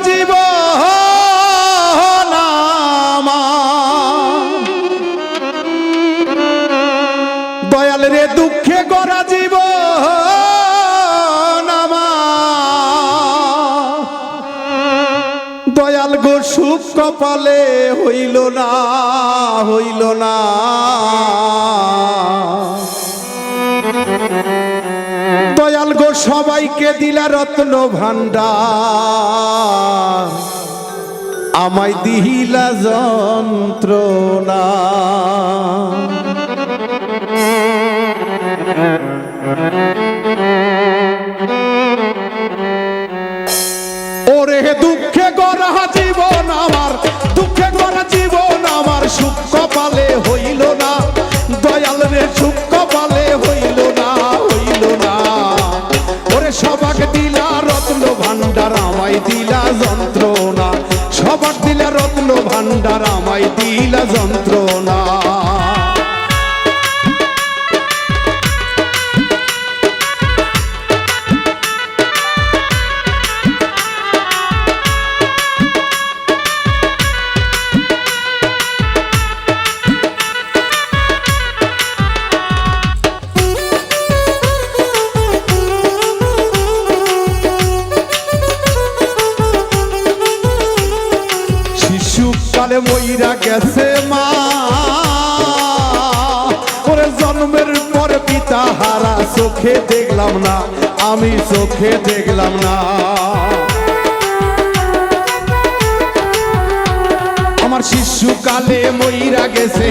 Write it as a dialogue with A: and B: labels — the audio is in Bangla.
A: জীবন দয়াল রে দুঃখে গড়া জীবন দয়াল গো সুখ কপালে হইল না দয়াল গো সবাইকে দিলা রত্ন ভান্ডার আমায় দিলা যন্ত্রণা ওরে দুঃখে গড়া জীবন আমার দুঃখে গড়া জীবন আমার সুখ কপালে হইল না দয়াল রে সুখ কপালে হইল না ওরে সবাক দিলা রত্ন ভান্ডার আমায় দিলা যন্ত্রণা সবাক দিলা রত্ন ভান্ডার আমায় দিলা যন্ত্রণা শিশুকালে মইরা গেছে মা ওরে জন্মের পর পিতা হারা চোখে দেখলাম না আমি চোখে দেখলাম না আমার শিশুকালে মইরা গেছে